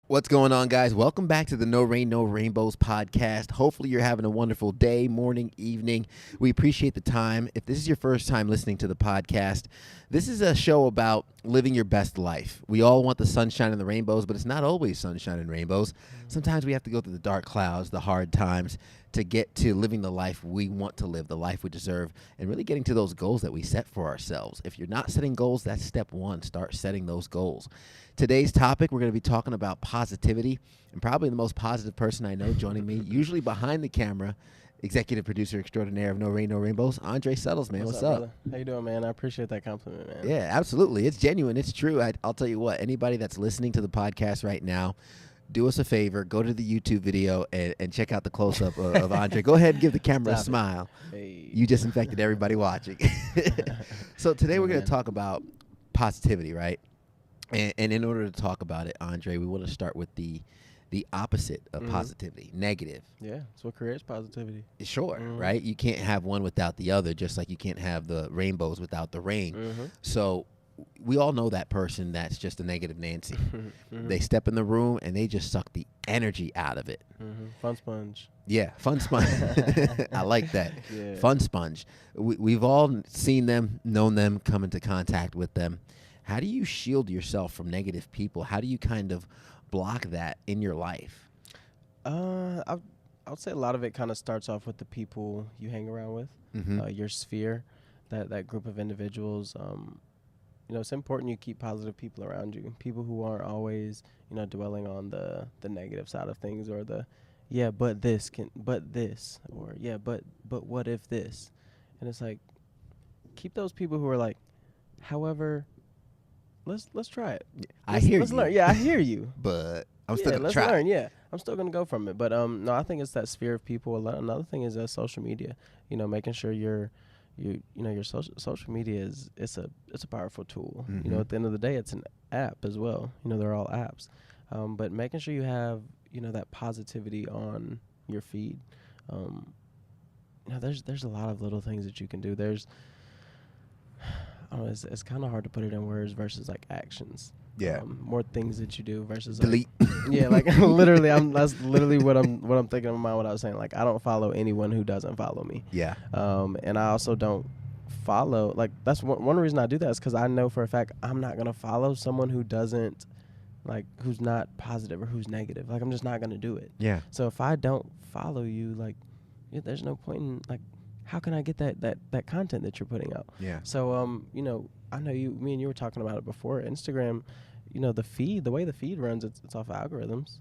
What's going on, guys? Welcome back to the No Rain, No Rainbows podcast. Hopefully you're having a wonderful day, morning, evening. We appreciate the time. If this is your first time listening to the podcast, this is a show about living your best life. We all want the sunshine and the rainbows, but it's not always sunshine and rainbows. Sometimes we have to go through the dark clouds, the hard times, to get to living the life we want to live, the life we deserve, and really getting to those goals that we set for ourselves. If you're not setting goals, that's step one. Start setting those goals. Today's topic, we're going to be talking about positivity, and probably the most positive person I know joining me, usually behind the camera, executive producer extraordinaire of No Rain, No Rainbows, Andrej Suttles, man. What's up? Brother? How you doing, man? I appreciate that compliment, man. Yeah, absolutely. It's genuine. It's true. I'll tell you what, anybody that's listening to the podcast right now, do us a favor, go to the YouTube video and check out the close-up of Andrej. Go ahead and give the camera a smile. Hey. You just infected everybody watching. So today we're going to talk about positivity, right? And in order to talk about it, Andrej, we want to start with the opposite of positivity, negative. Yeah, that's what creates positivity. Sure, right? You can't have one without the other, just like you can't have the rainbows without the rain. So we all know that person that's just a negative Nancy. They step in the room and they just suck the energy out of it. Fun sponge. Yeah, fun sponge. I like that. Yeah. Fun sponge. We've all seen them, known them, come into contact with them. How do you shield yourself from negative people? How do you kind of block that in your life? I would say a lot of it kind of starts off with the people you hang around with, your sphere, that group of individuals. It's important you keep positive people around you, people who aren't always, dwelling on the negative side of things, or but this, or but what if this? And it's like, keep those people who are like, however, let's try it. Let's learn. Yeah, I hear you. But I'm still gonna let's try. learn. Yeah, I'm still gonna go from it. But no, I think it's that sphere of people. Another thing is social media. Making sure your social media is it's a powerful tool. At the end of the day, it's an app as well. They're all apps. But making sure you have that positivity on your feed. There's a lot of little things that you can do. There's I don't know, it's kind of hard to put it in words versus like actions. Yeah. More things that you do versus delete. Yeah, like literally, that's literally what I'm thinking in my mind when I was saying, like, I don't follow anyone who doesn't follow me. Yeah. And I also don't follow, like, that's one reason I do that is because I know for a fact I'm not gonna follow someone who doesn't, like, who's not positive or who's negative. Like, I'm just not gonna do it. Yeah. So if I don't follow you, like, there's no point in, like, how can I get that content that you're putting out? Yeah. So I know me and you were talking about it before. Instagram, the way the feed runs, it's off algorithms.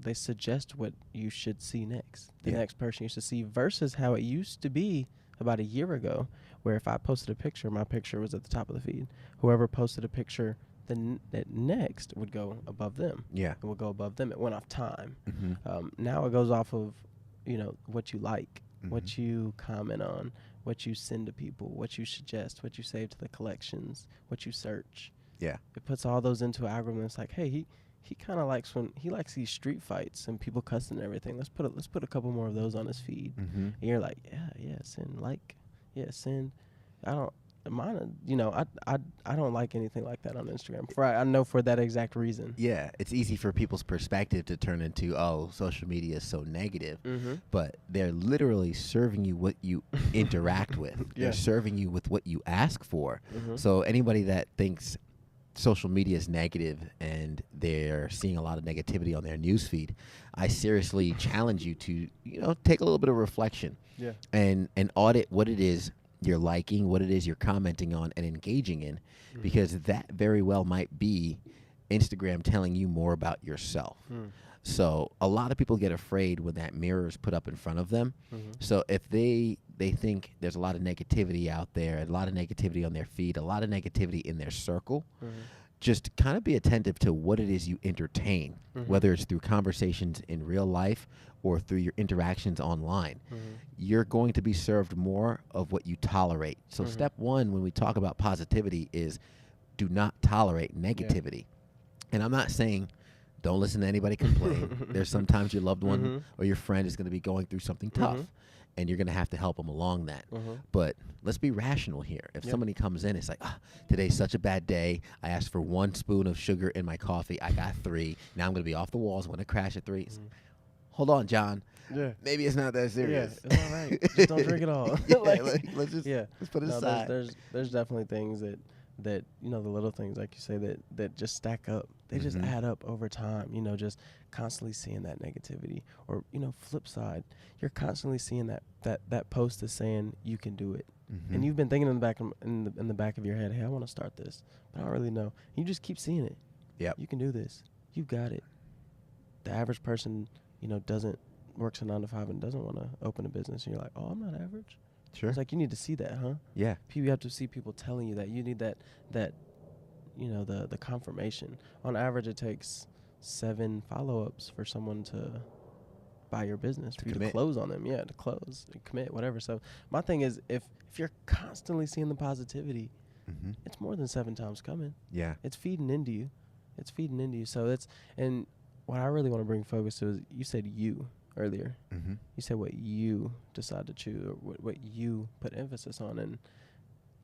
They suggest what you should see next, the next person you should see, versus how it used to be about a year ago, where if I posted a picture, my picture was at the top of the feed. Whoever posted a picture, that next would go above them. Yeah. It would go above them. It went off time. Now it goes off of what you like, what you comment on, what you send to people, what you suggest, what you save to the collections, what you search. Yeah. It puts all those into an algorithm. It's like, hey, he kind of likes when he likes these street fights and people cussing and everything. Let's put a couple more of those on his feed. And you're like, send, send. I don't mine. I don't like anything like that on Instagram. I know for that exact reason. Yeah, it's easy for people's perspective to turn into, oh, social media is so negative, but they're literally serving you what you interact with. They're serving you with what you ask for. So anybody that thinks social media is negative and they're seeing a lot of negativity on their newsfeed, I seriously challenge you to, take a little bit of reflection and audit what it is you're liking, what it is you're commenting on and engaging in, because that very well might be Instagram telling you more about yourself. So a lot of people get afraid when that mirror is put up in front of them. So if they think there's a lot of negativity out there, a lot of negativity on their feed, a lot of negativity in their circle, just kind of be attentive to what it is you entertain, whether it's through conversations in real life or through your interactions online. You're going to be served more of what you tolerate. So step one, when we talk about positivity, is do not tolerate negativity. And I'm not saying Don't listen to anybody complain. There's sometimes your loved one or your friend is going to be going through something tough, and you're going to have to help them along that. But let's be rational here. If somebody comes in, it's like, today's such a bad day. I asked for 1 spoon of sugar in my coffee. I got 3. Now I'm going to be off the walls. I'm going to crash at 3. Hold on, John. Yeah. Maybe it's not that serious. Yeah, it's all right. Just don't drink it all. Let's put it aside. There's definitely things that you know, the little things like you say that just stack up. They just add up over time. You know, just constantly seeing that negativity, or you know, flip side, you're constantly seeing that post is saying you can do it, and you've been thinking in the back of your head, hey, I want to start this, but I don't really know. You just keep seeing it. Yeah, you can do this. You got it. The average person, you know, works a 9 to 5 and doesn't want to open a business, and you're like, oh, I'm not average. Sure. It's like you need to see that, huh? Yeah. You have to see people telling you that. You need that you know, the confirmation. On average, it takes 7 follow-ups for someone to buy your business, for you to close on them. Yeah, to close, commit, whatever. So my thing is, if you're constantly seeing the positivity, it's more than 7 times coming. Yeah. It's feeding into you. So and what I really want to bring focus to is, you said you earlier. You said what you decide to choose, or what you put emphasis on, and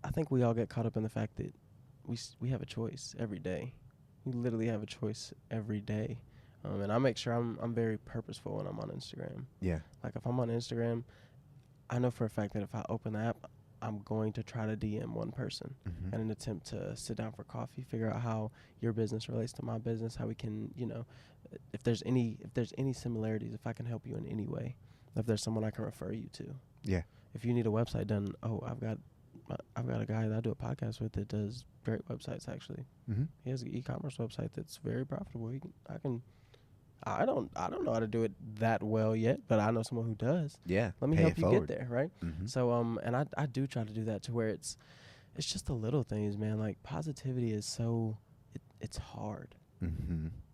I think we all get caught up in the fact that we have a choice every day. We literally have a choice every day, and I make sure I'm very purposeful when I'm on Instagram. Yeah, like if I'm on Instagram, I know for a fact that if I open the app, I'm going to try to DM one person in an attempt to sit down for coffee, figure out how your business relates to my business, how we can, you know, if there's any similarities, if I can help you in any way, if there's someone I can refer you to. Yeah. If you need a website done, I've got a guy that I do a podcast with that does great websites, actually. He has an e-commerce website that's very profitable. I don't know how to do it that well yet, but I know someone who does. Yeah. Let me help you get there, right? So and I do try to do that to where it's just the little things, man. Like positivity is it's hard.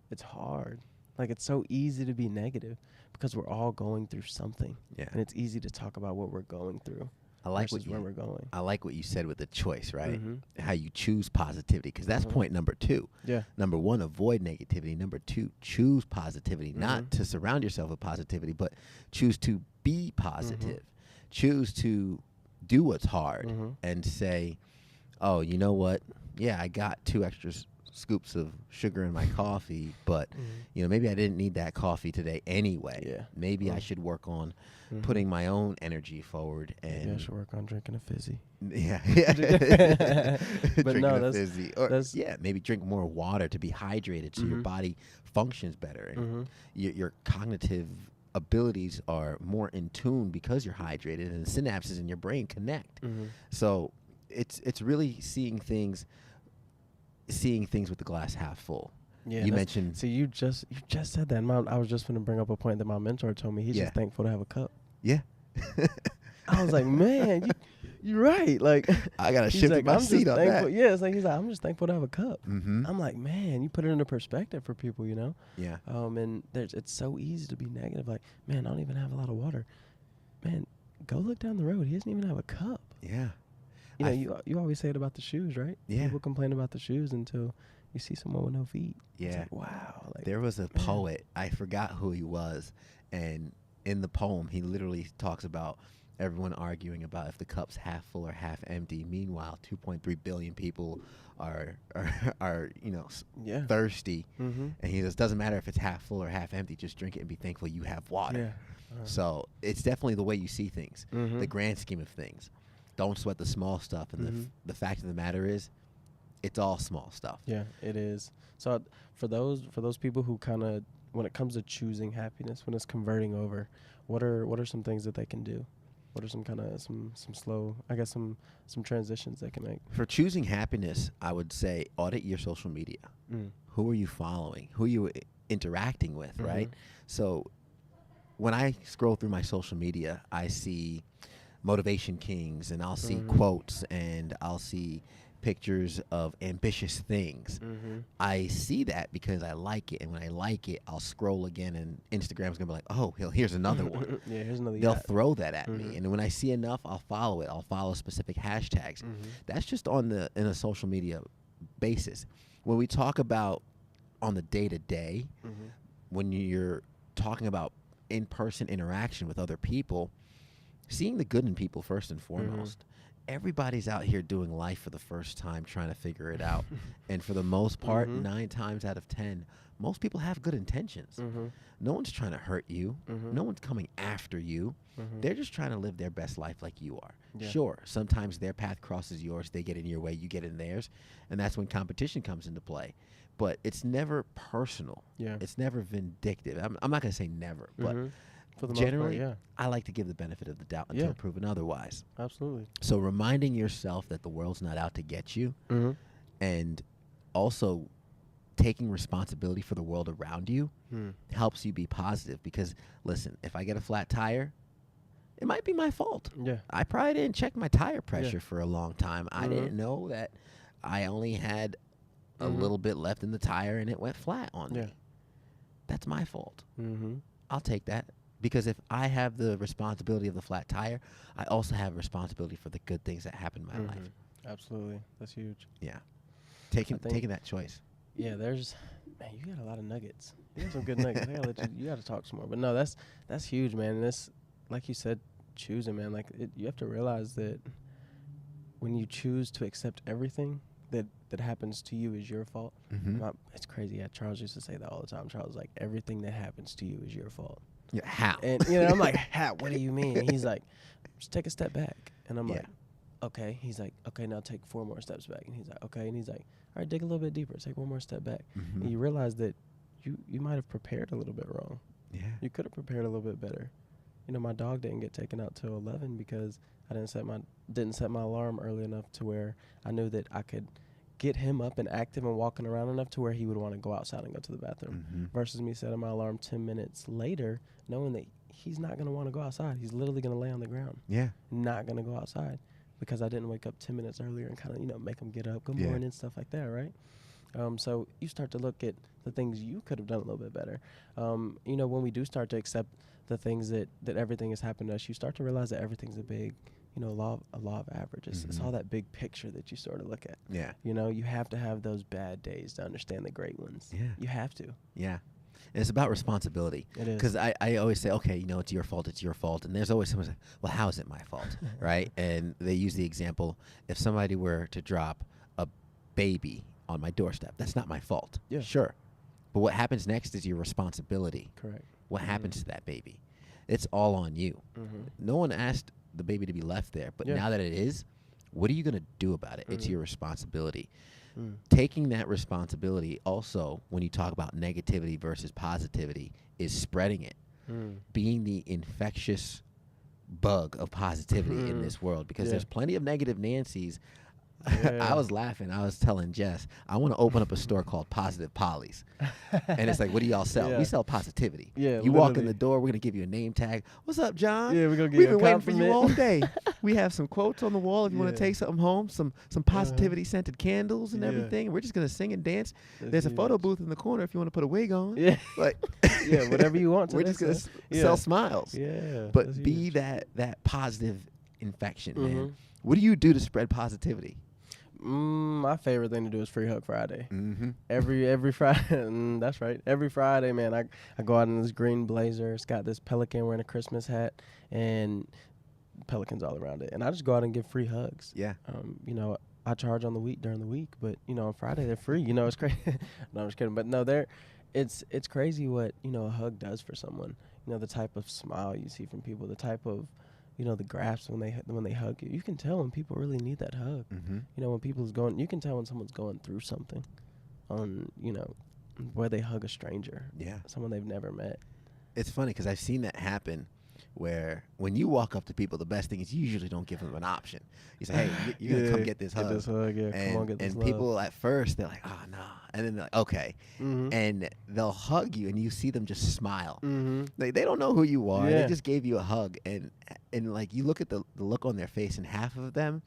It's hard. Like it's so easy to be negative because we're all going through something. Yeah. And it's easy to talk about what we're going through. I like where we're going. I like what you said with the choice, right? How you choose positivity, because that's point number 2. Yeah. Number 1, avoid negativity. Number 2, choose positivity. Not to surround yourself with positivity, but choose to be positive. Choose to do what's hard and say, oh, you know what? Yeah, I got 2 extra scoops of sugar in my coffee, but you know, maybe I didn't need that coffee today anyway. Yeah. Maybe I should work on putting my own energy forward, and maybe I should work on drinking a fizzy. Yeah. But drinking no, a fizzy. Or maybe drink more water to be hydrated so your body functions better, and your cognitive abilities are more in tune because you're hydrated, and the synapses in your brain connect. So it's really seeing things with the glass half full. Yeah, you mentioned. So you just said that. I was just going to bring up a point that my mentor told me. He's just thankful to have a cup. Yeah. I was like, man, you're right. Like I gotta shift my seat on that. Yeah, it's like he's like, I'm just thankful to have a cup. I'm like, man, you put it into perspective for people, you know. Yeah. And it's so easy to be negative. Like, man, I don't even have a lot of water. Man, go look down the road. He doesn't even have a cup. Yeah. You know, you always say it about the shoes, right? Yeah. People complain about the shoes until you see someone with no feet. Yeah. It's like, wow. Like, there was a poet, I forgot who he was, and in the poem, he literally talks about everyone arguing about if the cup's half full or half empty. Meanwhile, 2.3 billion people are you know, thirsty. And he says, doesn't matter if it's half full or half empty, just drink it and be thankful you have water. Yeah. So it's definitely the way you see things, the grand scheme of things. Don't sweat the small stuff, and the fact of the matter is, it's all small stuff. Yeah, it is. So for those people who kind of, when it comes to choosing happiness, when it's converting over, what are some things that they can do? What are some kind of some slow, I guess some transitions they can make? For choosing happiness, I would say audit your social media. Who are you following? Who are you interacting with? Right. So when I scroll through my social media, I see motivation kings, and I'll see quotes, and I'll see pictures of ambitious things. I see that because I like it, and when I like it, I'll scroll again, and Instagram's gonna be like, oh, here's another one. Yeah, here's another. They'll throw that at me, and when I see enough, I'll follow it. I'll follow specific hashtags. That's just in a social media basis. When we talk about on the day-to-day, when you're talking about in-person interaction with other people, seeing the good in people first and foremost. Everybody's out here doing life for the first time, trying to figure it out. And for the most part, 9 times out of 10, most people have good intentions. No one's trying to hurt you. No one's coming after you. They're just trying to live their best life like you are. Yeah. Sure, sometimes their path crosses yours. They get in your way, you get in theirs. And that's when competition comes into play. But it's never personal. Yeah. It's never vindictive. I'm not going to say never, but for the generally, most part, I like to give the benefit of the doubt until proven otherwise. Absolutely. So reminding yourself that the world's not out to get you, and also taking responsibility for the world around you helps you be positive. Because, listen, if I get a flat tire, it might be my fault. Yeah. I probably didn't check my tire pressure for a long time. I didn't know that I only had a little bit left in the tire and it went flat on me. That's my fault. I'll take that. Because if I have the responsibility of the flat tire, I also have responsibility for the good things that happen in my life. Absolutely. That's huge. Yeah. Taking that choice. Yeah, man, you got a lot of nuggets. You got some good nuggets. You got to talk some more. But no, that's huge, man. And this, like you said, choosing, man. Like you have to realize that when you choose to accept everything that happens to you is your fault. It's crazy. Yeah, Charles used to say that all the time. Charles was like, everything that happens to you is your fault. Yeah, how? And I'm like, how? What do you mean? And he's like, just take a step back. And I'm like, okay. He's like, okay, now take 4 more steps back. And he's like, okay. And he's like, all right, dig a little bit deeper. Take 1 more step back. And you realize that you might have prepared a little bit wrong. Yeah. You could have prepared a little bit better. My dog didn't get taken out till 11 because I didn't set my alarm early enough to where I knew that I could get him up and active and walking around enough to where he would want to go outside and go to the bathroom versus me setting my alarm 10 minutes later knowing that he's not going to want to go outside. He's literally going to lay on the ground. Yeah. Not going to go outside because I didn't wake up 10 minutes earlier and kind of, make him get up. Good morning and stuff like that, right? So you start to look at the things you could have done a little bit better. When we do start to accept the things that everything has happened to us, you start to realize that everything's a big law of averages. It's all that big picture that you sort of look at. Yeah. You have to have those bad days to understand the great ones. Yeah. You have to. Yeah. And it's about responsibility. It is. Because I always say, okay, it's your fault, it's your fault. And there's always someone say, well, how is it my fault? Right? And they use the example, if somebody were to drop a baby on my doorstep, that's not my fault. Yeah. Sure. But what happens next is your responsibility. Correct. What happens to that baby? It's all on you. No one asked the baby to be left there, but now that it is, what are you going to do about it? It's your responsibility. Taking that responsibility also, when you talk about negativity versus positivity, is spreading it. Being the infectious bug of positivity in this world, because there's plenty of negative Nancys. I was laughing. I was telling Jess, I want to open up a store called Positive Polly's. And it's like, what do y'all sell? We sell positivity. Yeah, you walk in the door, we're going to give you a name tag. What's up, John? Yeah, we're going to give you a compliment. We've been waiting for you all day. We have some quotes on the wall if you want to take something home, some positivity scented candles and everything. We're just going to sing and dance. There's a photo booth in the corner if you want to put a wig on. Yeah. Like, whatever you want to. We're just going to sell smiles. Yeah. But be that positive infection, man. What do you do to spread positivity? My favorite thing to do is Free Hug Friday. Every Friday, that's right. Every Friday, man, I go out in this green blazer. It's got this pelican wearing a Christmas hat and pelicans all around it. And I just go out and give free hugs. Yeah. I charge on during the week, but on Friday they're free. It's crazy. No, I'm just kidding. But no, it's crazy what a hug does for someone. The type of smile you see from people, the type of the grasp when they hug you. You can tell when people really need that hug. When you can tell when someone's going through something where they hug a stranger. Yeah. Someone they've never met. It's funny because I've seen that happen where when you walk up to people, the best thing is you usually don't give them an option. You say, hey, you're going to come get this hug. Get this hug, come on, get this and love. People at first, they're like, oh, no. And then they're like, okay. And they'll hug you, and you see them just smile. They don't know who you are. They just gave you a hug. And like, you look at the look on their face, and half of them,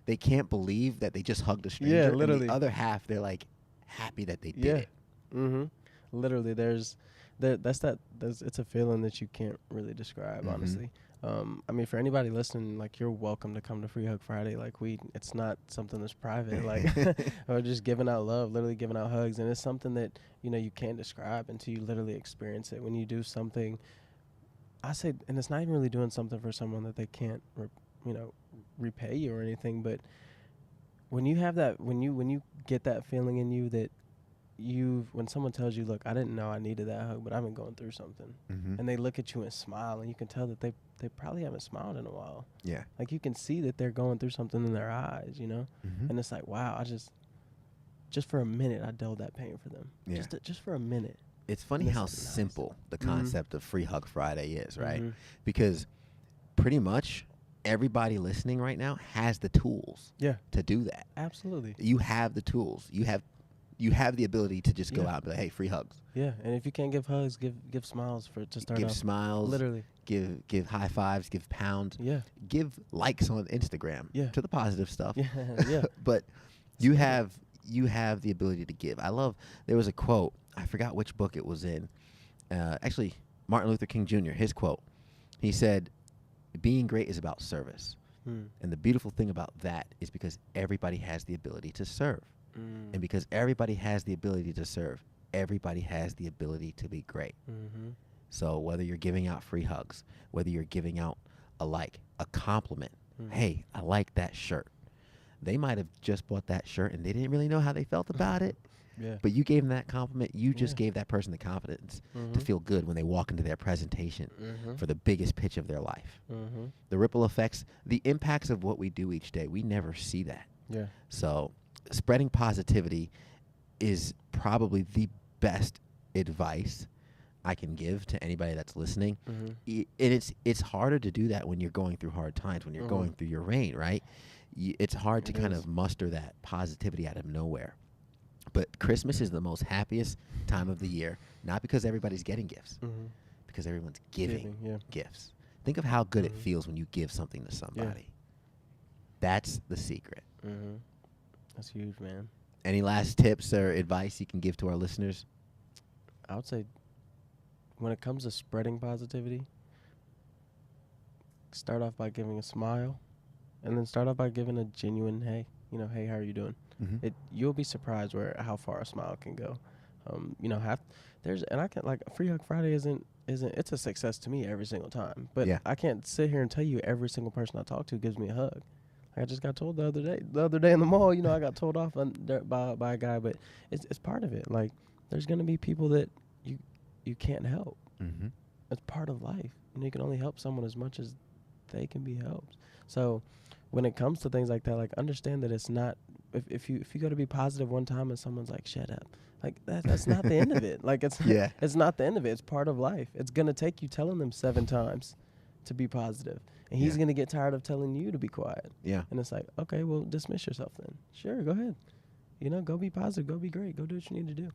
they can't believe that they just hugged a stranger. Yeah, literally. And the other half, they're like happy that they did it. Literally, it's a feeling that you can't really describe, honestly. I mean, for anybody listening, like, you're welcome to come to Free Hug Friday. Like, it's not something that's private. Like, we're just giving out love, literally giving out hugs. And it's something that, you know, you can't describe until you literally experience it. When you do something, I say, and it's not even really doing something for someone that they can't, repay you or anything. But when you have that, when you get that feeling in you that when someone tells you, look, I didn't know I needed that hug, but I've been going through something, and they look at you and smile, and you can tell that they probably haven't smiled in a while. Yeah. Like, you can see that they're going through something in their eyes, you know? And it's like, wow, I just for a minute, I dulled that pain for them. Yeah. Just for a minute. It's funny how like, simple nice. the concept of Free Hug Friday is, right? Because pretty much everybody listening right now has the tools to do that. Absolutely. You have the tools. You have the ability to just go out and be like, hey, free hugs. Yeah, and if you can't give hugs, give smiles to start off. Give smiles. Literally. Give high fives. Give pounds. Yeah. Give likes on Instagram. Yeah. To the positive stuff. Yeah. Yeah. But you have the ability to give. There was a quote. I forgot which book it was in. Actually, Martin Luther King Jr., his quote. He said, being great is about service. And the beautiful thing about that is because everybody has the ability to serve. And because everybody has the ability to serve, everybody has the ability to be great. So whether you're giving out free hugs, whether you're giving out a compliment, hey, I like that shirt. They might have just bought that shirt and they didn't really know how they felt about it. Yeah. But you gave them that compliment. You just gave that person the confidence to feel good when they walk into their presentation for the biggest pitch of their life. The ripple effects, the impacts of what we do each day, we never see that. Yeah. So spreading positivity is probably the best advice I can give to anybody that's listening. And it's harder to do that when you're going through hard times, when you're going through your reign, right? It's hard to kind of muster that positivity out of nowhere. But Christmas is the most happiest time of the year, not because everybody's getting gifts, because everyone's giving gifts. Think of how good it feels when you give something to somebody. That's the secret. That's huge, man. Any last tips or advice you can give to our listeners? I would say when it comes to spreading positivity, start off by giving a smile, and then start off by giving a genuine, hey, hey, how are you doing? You'll be surprised how far a smile can go. Free Hug Friday isn't it's a success to me every single time. But I can't sit here and tell you every single person I talk to gives me a hug. I just got told the other day in the mall, I got told off by a guy, but it's part of it. Like, there's gonna be people that you can't help. It's part of life. You can only help someone as much as they can be helped. So when it comes to things like that, like, understand that it's not, if you go to be positive one time and someone's like, shut up, like, that's not the end of it. Like, it's not the end of it. It's part of life. It's gonna take you telling them 7 times to be positive, and he's gonna get tired of telling you to be quiet. And it's like, okay, well, dismiss yourself then. Sure, go ahead. Go be positive, go be great, go do what you need to do.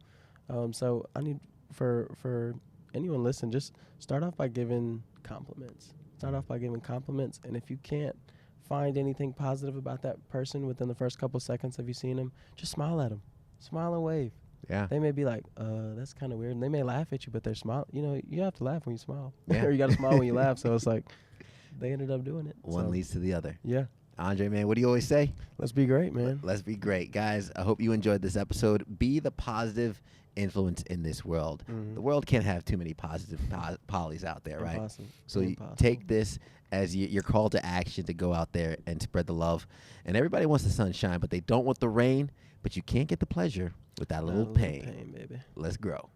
So I need for anyone listen, just start off by giving compliments. And if you can't find anything positive about that person within the first couple seconds of you seeing them, just smile at them. Smile and wave. Yeah. They may be like, that's kind of weird. And they may laugh at you, but they're smile. You have to laugh when you smile. Or you got to smile when you laugh. So it's like, they ended up doing it. One leads to the other. Yeah. Andre, man, what do you always say? Let's be great, man. Let's be great. Guys, I hope you enjoyed this episode. Be the positive influence in this world. The world can't have too many positive polys out there, right? So you take this as your call to action to go out there and spread the love. And everybody wants the sunshine, but they don't want the rain. But you can't get the pleasure without a little pain. Baby. Let's grow.